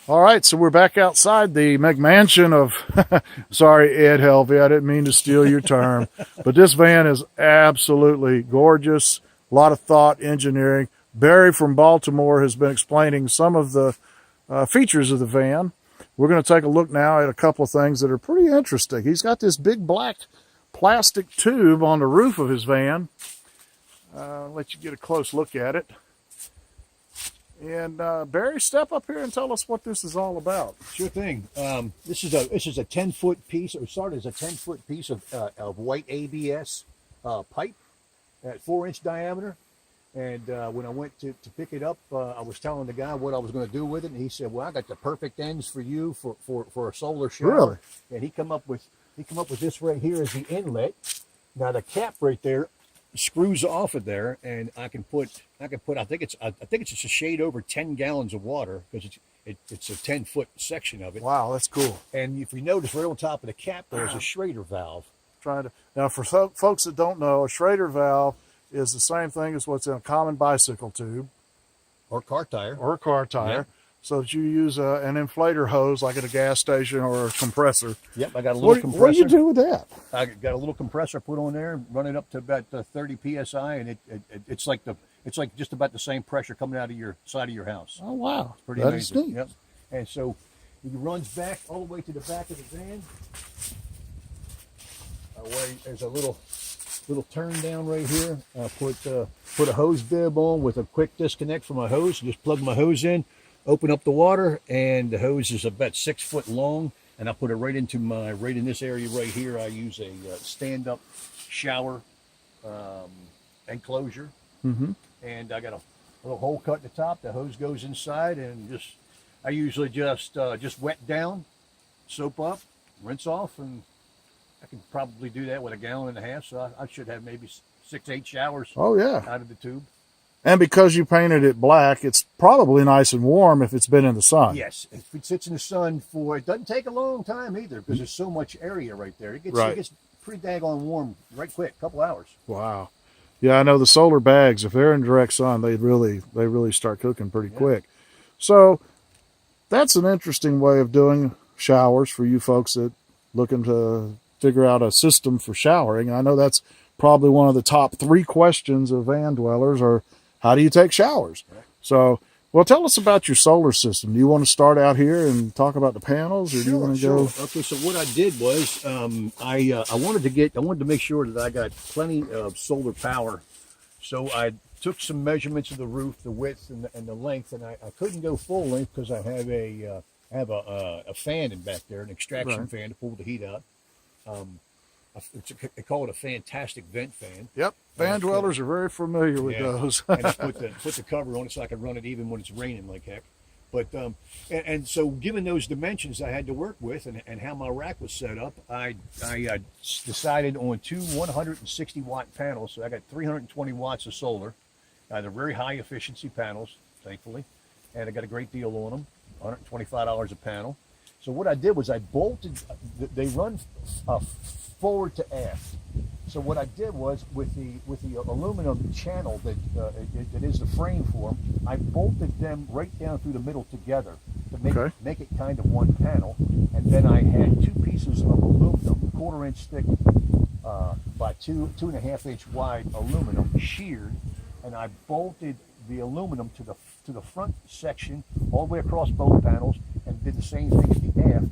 All right, so we're back outside the McMansion of, sorry, Ed Helvey, I didn't mean to steal your term, but this van is absolutely gorgeous. A lot of thought, engineering. Barry from Baltimore has been explaining some of the features of the van. We're going to take a look now at a couple of things that are pretty interesting. He's got this big black plastic tube on the roof of his van. I'll let you get a close look at it. And Barry, step up here and tell us what this is all about. Sure thing. This is a 10-foot piece. It started as a 10-foot piece of white ABS pipe at 4-inch diameter. And when I went to pick it up, I was telling the guy what I was going to do with it, and he said, "Well, I got the perfect ends for you for a solar shower." Really? And he come up with this right here as the inlet. Now the cap right there screws off of there, and I think it's just a shade over 10 gallons of water, because it's a 10-foot section of it. Wow, that's cool. And if you notice, right on top of the cap there's a Schrader valve. Now, for folks that don't know, a Schrader valve is the same thing as what's in a common bicycle tube Or car tire. Yeah. So that you use an inflator hose like at a gas station or a compressor. Yep, I got a little compressor. What do you do with that? I got a little compressor put on there, run it up to about 30 psi, and it's like just about the same pressure coming out of your side of your house. Oh wow, It's pretty that amazing. is neat. Yep. And so it runs back all the way to the back of the van. Where there's a little turn down right here. Put a hose bib on with a quick disconnect from my hose. Just plug my hose in, open up the water, and the hose is about 6 foot long, and I put it right in this area right here. I use a stand-up shower enclosure, and I got a little hole cut at the top. The hose goes inside, and I usually just wet down, soap up, rinse off, and I can probably do that with a gallon and a half. So I should have maybe 6-8 showers. Oh yeah, out of the tube. And because you painted it black, it's probably nice and warm if it's been in the sun. Yes, if it sits in the sun it doesn't take a long time either, because there's so much area right there. It gets pretty daggone warm right quick, a couple hours. Wow. Yeah, I know the solar bags, if they're in direct sun, they really start cooking pretty quick. So that's an interesting way of doing showers for you folks that looking to figure out a system for showering. I know that's probably one of the top 3 questions of van dwellers are, how do you take showers? Right. So, well, tell us about your solar system. Do you want to start out here and talk about the panels, or do you want to go? Okay, so what I did was I wanted to make sure that I got plenty of solar power. So I took some measurements of the roof, the width and the length, and I couldn't go full length because I have a fan in back there, an extraction fan to pull the heat out. I call it a fantastic vent fan. Yep, van dwellers are very familiar with those. And I put the cover on it so I can run it even when it's raining like heck. But and so given those dimensions I had to work with and how my rack was set up, I decided on 2 160 watt panels. So I got 320 watts of solar. They're very high efficiency panels, thankfully, and I got a great deal on them, $125 a panel. So what I did was I bolted. They run forward to aft. So what I did was with the aluminum channel that is the frame for them, I bolted them right down through the middle together to make it kind of one panel. And then I had 2 pieces of aluminum, 1/4 inch thick by 2.5 inch wide aluminum, sheared, and I bolted the aluminum to the front section all the way across both panels, and did the same thing at the aft.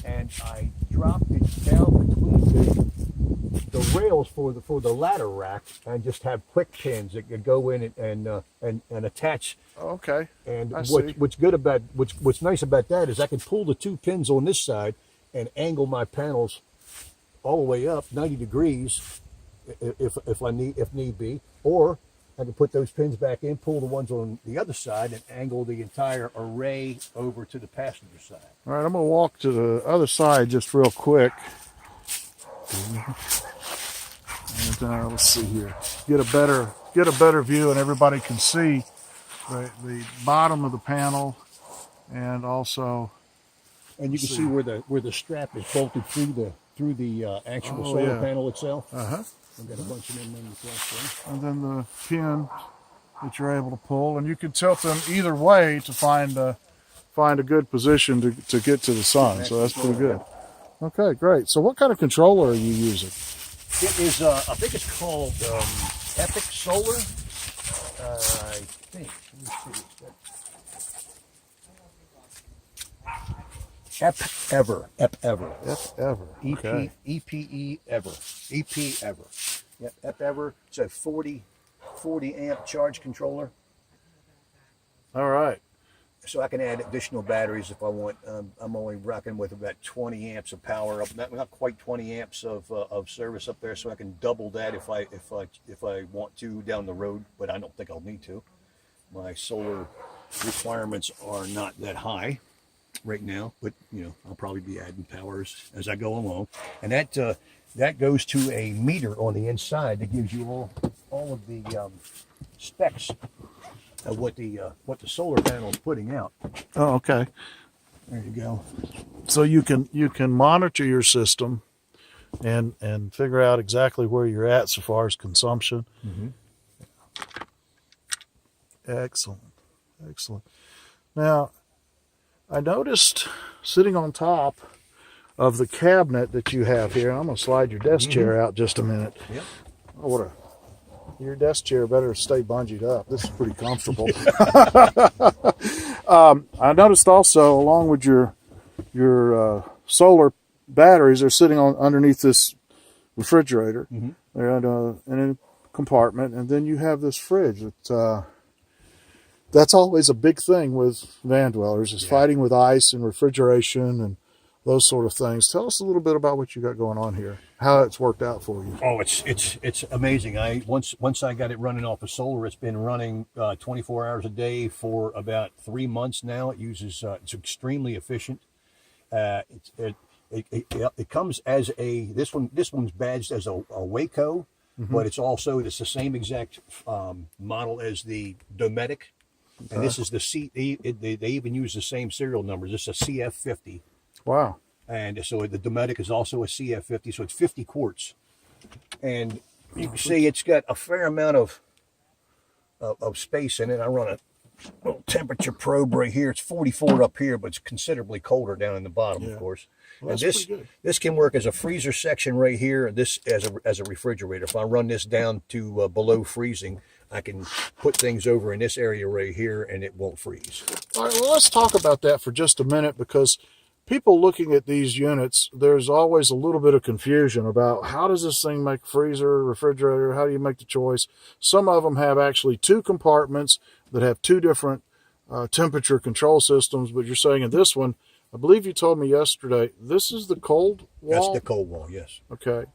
And I dropped it down between the rails for the ladder rack, and just have quick pins that could go in and attach. Okay. And what's nice about that is I can pull the 2 pins on this side and angle my panels all the way up 90 degrees if need be, or I can put those pins back in, pull the ones on the other side, and angle the entire array over to the passenger side. All right, I'm going to walk to the other side just real quick. And let's see here. Get a better view, and everybody can see the bottom of the panel, and also. And you can see where the strap is bolted through the actual solar panel itself. I've got a bunch of them in the flash there. And then the pin that you're able to pull, and you can tilt them either way to find find a good position to get to the sun. So that's pretty good. Okay, great. So what kind of controller are you using? It is, I think it's called Epic Solar. I think. Let me see. Ep Ever. Okay. EPE Ever. EP Ever. Yep, Ep Ever. It's a 40 amp charge controller. All right. So I can add additional batteries if I want. I'm only rocking with about 20 amps of power up, not quite 20 amps of service up there. So I can double that if I want to down the road, but I don't think I'll need to. My solar requirements are not that high right now, but I'll probably be adding powers as I go along. And that goes to a meter on the inside that gives you all of the specs of what the solar panel is putting out. Oh, okay. There you go. So you can monitor your system and figure out exactly where you're at so far as consumption. Mm-hmm. Excellent. Now, I noticed sitting on top of the cabinet that you have here, I'm going to slide your desk chair out just a minute. Yep. Oh, your desk chair better stay bungeed up. This is pretty comfortable. I noticed also, along with your solar batteries, they're sitting underneath this refrigerator. Mm-hmm. They're in a compartment, and then you have this fridge. That's always a big thing with van dwellers, is fighting with ice and refrigeration and those sort of things. Tell us a little bit about what you got going on here, how it's worked out for you. Oh, it's amazing. Once I got it running off of solar, it's been running 24 hours a day for about 3 months now. It uses it's extremely efficient. It comes as this one's badged as a Waco, but it's the same exact model as the Dometic. Okay. And this is they even use the same serial numbers. This is a CF50. Wow. And so the Dometic is also a CF50, so it's 50 quarts. And you can see it's got a fair amount of space in it. I run a little temperature probe right here. It's 44 up here, but it's considerably colder down in the bottom, of course. Well, and this can work as a freezer section right here, this as a refrigerator. If I run this down to below freezing, I can put things over in this area right here and it won't freeze. All right, well, let's talk about that for just a minute, because people looking at these units, there's always a little bit of confusion about how does this thing make freezer, refrigerator, how do you make the choice? Some of them have actually 2 compartments that have 2 different temperature control systems, but you're saying in this one, I believe you told me yesterday, this is the cold wall? That's the cold wall, yes. Okay.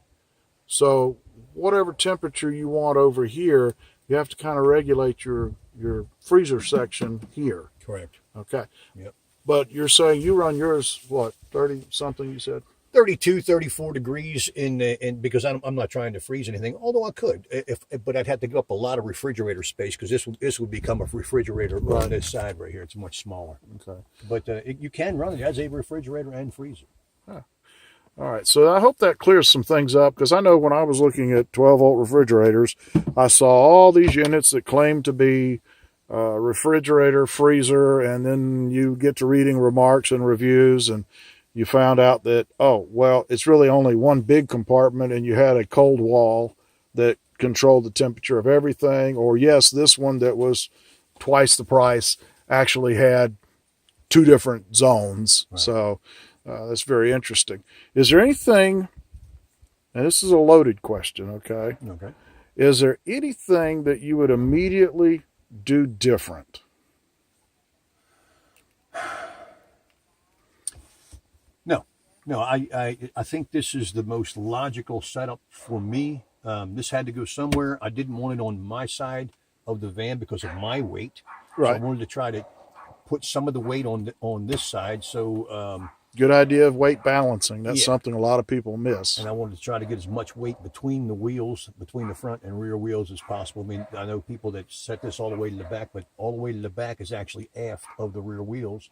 So whatever temperature you want over here, you have to kind of regulate your freezer section here. Correct. Okay. Yep. But you're saying you run yours, what, 30 something you said? 32, 34 degrees in because I'm not trying to freeze anything, although I could, but I'd have to give up a lot of refrigerator space, because this would become a refrigerator on this side right here. It's much smaller. Okay. But you can run it as a refrigerator and freezer. Huh. All right, so I hope that clears some things up, because I know when I was looking at 12-volt refrigerators, I saw all these units that claimed to be refrigerator, freezer, and then you get to reading remarks and reviews, and you found out that, oh, well, it's really only one big compartment, and you had a cold wall that controlled the temperature of everything. Or yes, this one that was twice the price actually had 2 different zones. Right. So that's very interesting. Is there anything, and this is a loaded question, okay? Okay. Is there anything that you would immediately do different? No, I think this is the most logical setup for me. This had to go somewhere. I didn't want it on my side of the van because of my weight. Right. So I wanted to try to put some of the weight on this side. So good idea of weight balancing. That's something a lot of people miss. And I wanted to try to get as much weight between the wheels, between the front and rear wheels as possible. I mean, I know people that set this all the way to the back, but all the way to the back is actually aft of the rear wheels.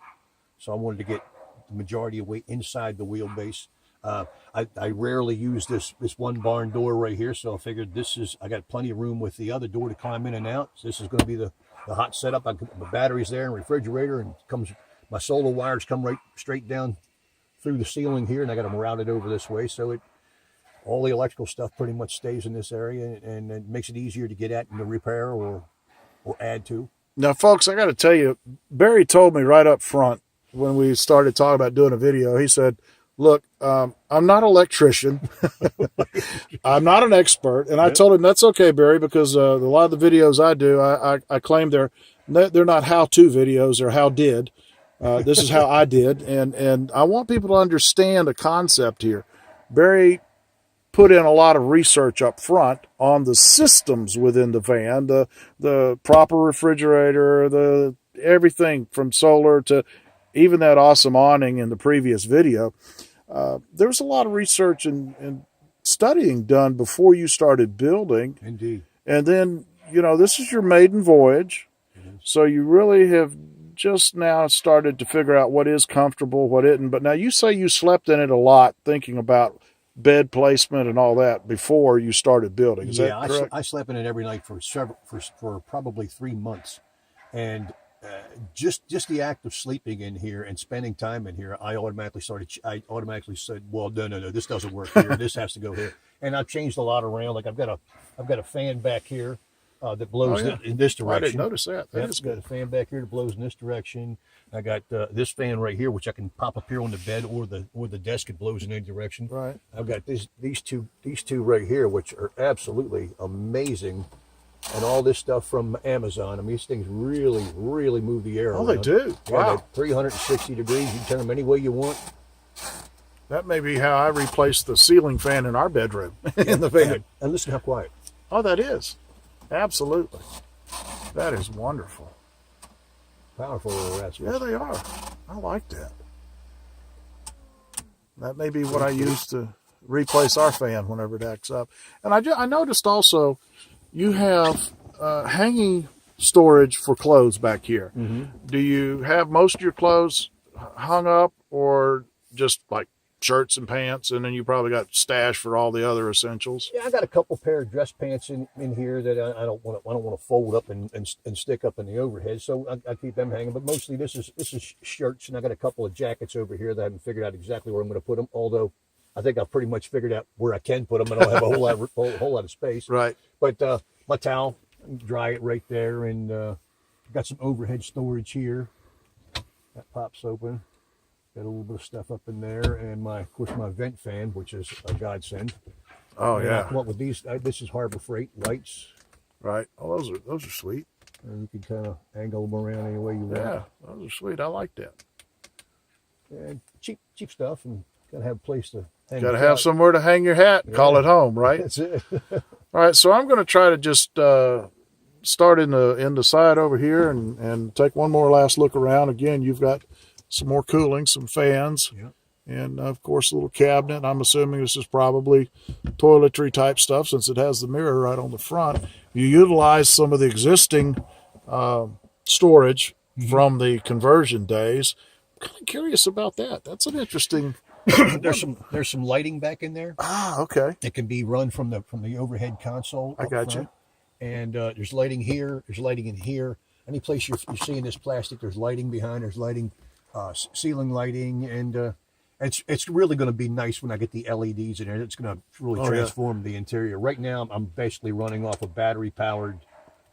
So I wanted to get the majority of weight inside the wheelbase. I rarely use this one barn door right here, so I figured I got plenty of room with the other door to climb in and out. So this is going to be the hot setup. I put the batteries there and refrigerator, and comes my solar wires come right straight down through the ceiling here, and I got them routed over this way, so all the electrical stuff pretty much stays in this area, and it makes it easier to get at and to repair or add to. Now, folks, I got to tell you, Barry told me right up front when we started talking about doing a video, he said, look, I'm not an electrician. I'm not an expert. And I told him, that's okay, Barry, because a lot of the videos I do, I claim they're not how-to videos or how did. This is how I did. And I want people to understand a concept here. Barry put in a lot of research up front on the systems within the van, the proper refrigerator, the everything from solar to even that awesome awning in the previous video. There's a lot of research and studying done before you started building. Indeed. And then, this is your maiden voyage. Mm-hmm. So you really have just now started to figure out what is comfortable, what isn't. But now you say you slept in it a lot thinking about bed placement and all that before you started building. Is that correct? I slept in it every night for probably 3 months. And just the act of sleeping in here and spending time in here, I automatically said, well, no, this doesn't work here. This has to go here. And I've changed a lot around. Like I've got a fan back here that blows in this direction. I didn't notice that. I've got a fan back here that blows in this direction. I got this fan right here, which I can pop up here on the bed or the desk. It blows in any direction. Right. I've got these two right here, which are absolutely amazing. And all this stuff from Amazon. I mean, these things really, really move the air around. Oh, they do. Wow. 360 degrees. You can turn them any way you want. That may be how I replaced the ceiling fan in our bedroom in the van. And listen how quiet. Oh, that is. Absolutely. That is wonderful. Powerful little rascals. Yeah, they are. I like that. That may be what I use to replace our fan whenever it acts up. And I noticed also you have hanging storage for clothes back here. Mm-hmm. Do you have most of your clothes hung up or just like shirts and pants, and then you probably got stash for all the other essentials? Yeah, I got a couple pair of dress pants in here that I don't want to fold up and stick up in the overhead, so I keep them hanging. But mostly this is shirts, and I got a couple of jackets over here that I haven't figured out exactly where I'm going to put them. Although I think I've pretty much figured out where I can put them. I don't have a whole lot of space. Right. But my towel, dry it right there, and got some overhead storage here. That pops open. Got a little bit of stuff up in there, and of course my vent fan, which is a godsend. Oh, and yeah. I come up with these. This is Harbor Freight lights. Right. Oh, those are sweet. And you can kind of angle them around any way you want. Yeah, those are sweet. I like that. And cheap stuff, and gotta have a place to hang. Gotta have somewhere to hang your hat. Yeah. Call it home, right? That's it. All right. So I'm going to try to just start in the side over here and take one more last look around. Again, you've got some more cooling, some fans, and of course a little cabinet. I'm assuming this is probably toiletry type stuff since it has the mirror right on the front. You utilize some of the existing storage from the conversion days. I'm kind of curious about that. That's an interesting. There's some lighting back in there. Ah, okay. It can be run from the overhead console. I got you. And there's lighting here. There's lighting in here. Any place you're seeing this plastic, there's lighting behind. There's lighting. Ceiling lighting, and it's really going to be nice when I get the LEDs in there. It's going to really transform the interior. Right now, I'm basically running off of battery-powered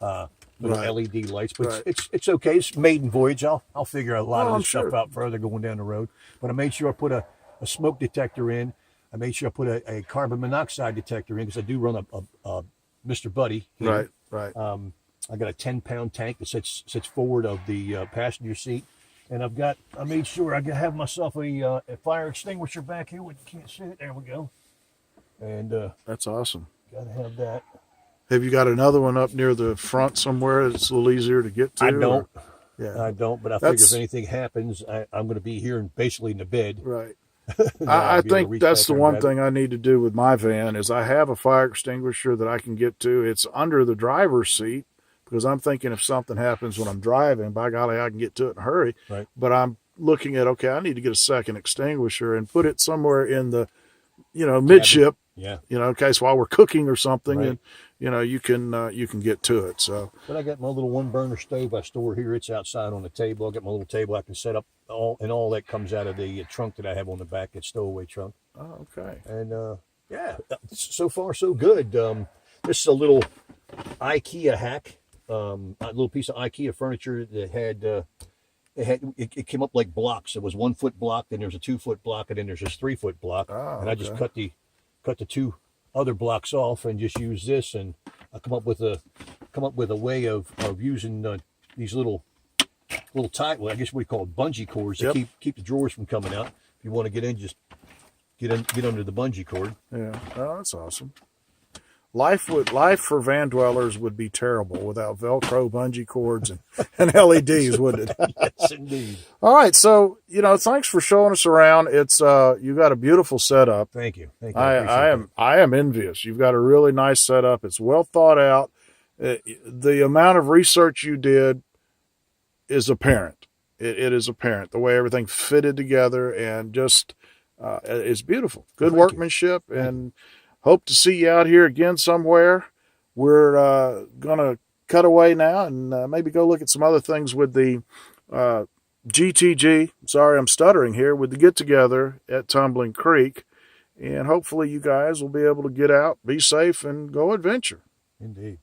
LED lights, but it's okay. It's maiden voyage. I'll figure a lot of this stuff out further going down the road. But I made sure I put a smoke detector in. I made sure I put a carbon monoxide detector in because I do run a Mr. Buddy here. Right. I got a 10-pound tank that sits forward of the passenger seat. And I made sure I could have myself a fire extinguisher back here. You can't see it. There we go. And that's awesome. Got to have that. Have you got another one up near the front somewhere that's a little easier to get to? I don't. Yeah. I don't, but I figure if anything happens, I'm going to be here and basically in the bed. Right. I think that's the one thing I need to do with my van is I have a fire extinguisher that I can get to. It's under the driver's seat. Because I'm thinking if something happens when I'm driving, by golly, I can get to it in a hurry. Right. But I'm looking at, okay, I need to get a second extinguisher and put it somewhere in the, midship, Yeah. in case while we're cooking or something. Right. you can get to it. So, but I got my little 1-burner stove I store here. It's outside on the table. I got my little table I can set up, all that comes out of the trunk that I have on the back, that stowaway trunk. oh, okay. And yeah, so far so good. This is a little IKEA hack, a little piece of IKEA furniture that had it came up like blocks. It was 1 foot block, then there's a 2 foot block, and then there's this 3 foot block. Oh, and I just okay. cut the 2 other blocks off and just use this, and I come up with a way of using these little tight, well, I guess what we call bungee cords to keep the drawers from coming out. If you want to get in, just get under the bungee cord. Yeah, oh, that's awesome. Life for van dwellers would be terrible without Velcro, bungee cords, and LEDs, wouldn't it? Yes, indeed. All right, so thanks for showing us around. It's you got a beautiful setup. Thank you. I am envious. You've got a really nice setup. It's well thought out. The amount of research you did is apparent. It is apparent the way everything fitted together, and just it's beautiful. Good workmanship, and hope to see you out here again somewhere. We're gonna cut away now and maybe go look at some other things with the GTG. Sorry, I'm stuttering here, with the get together at Tumbling Creek, and hopefully you guys will be able to get out, be safe, and go adventure. Indeed.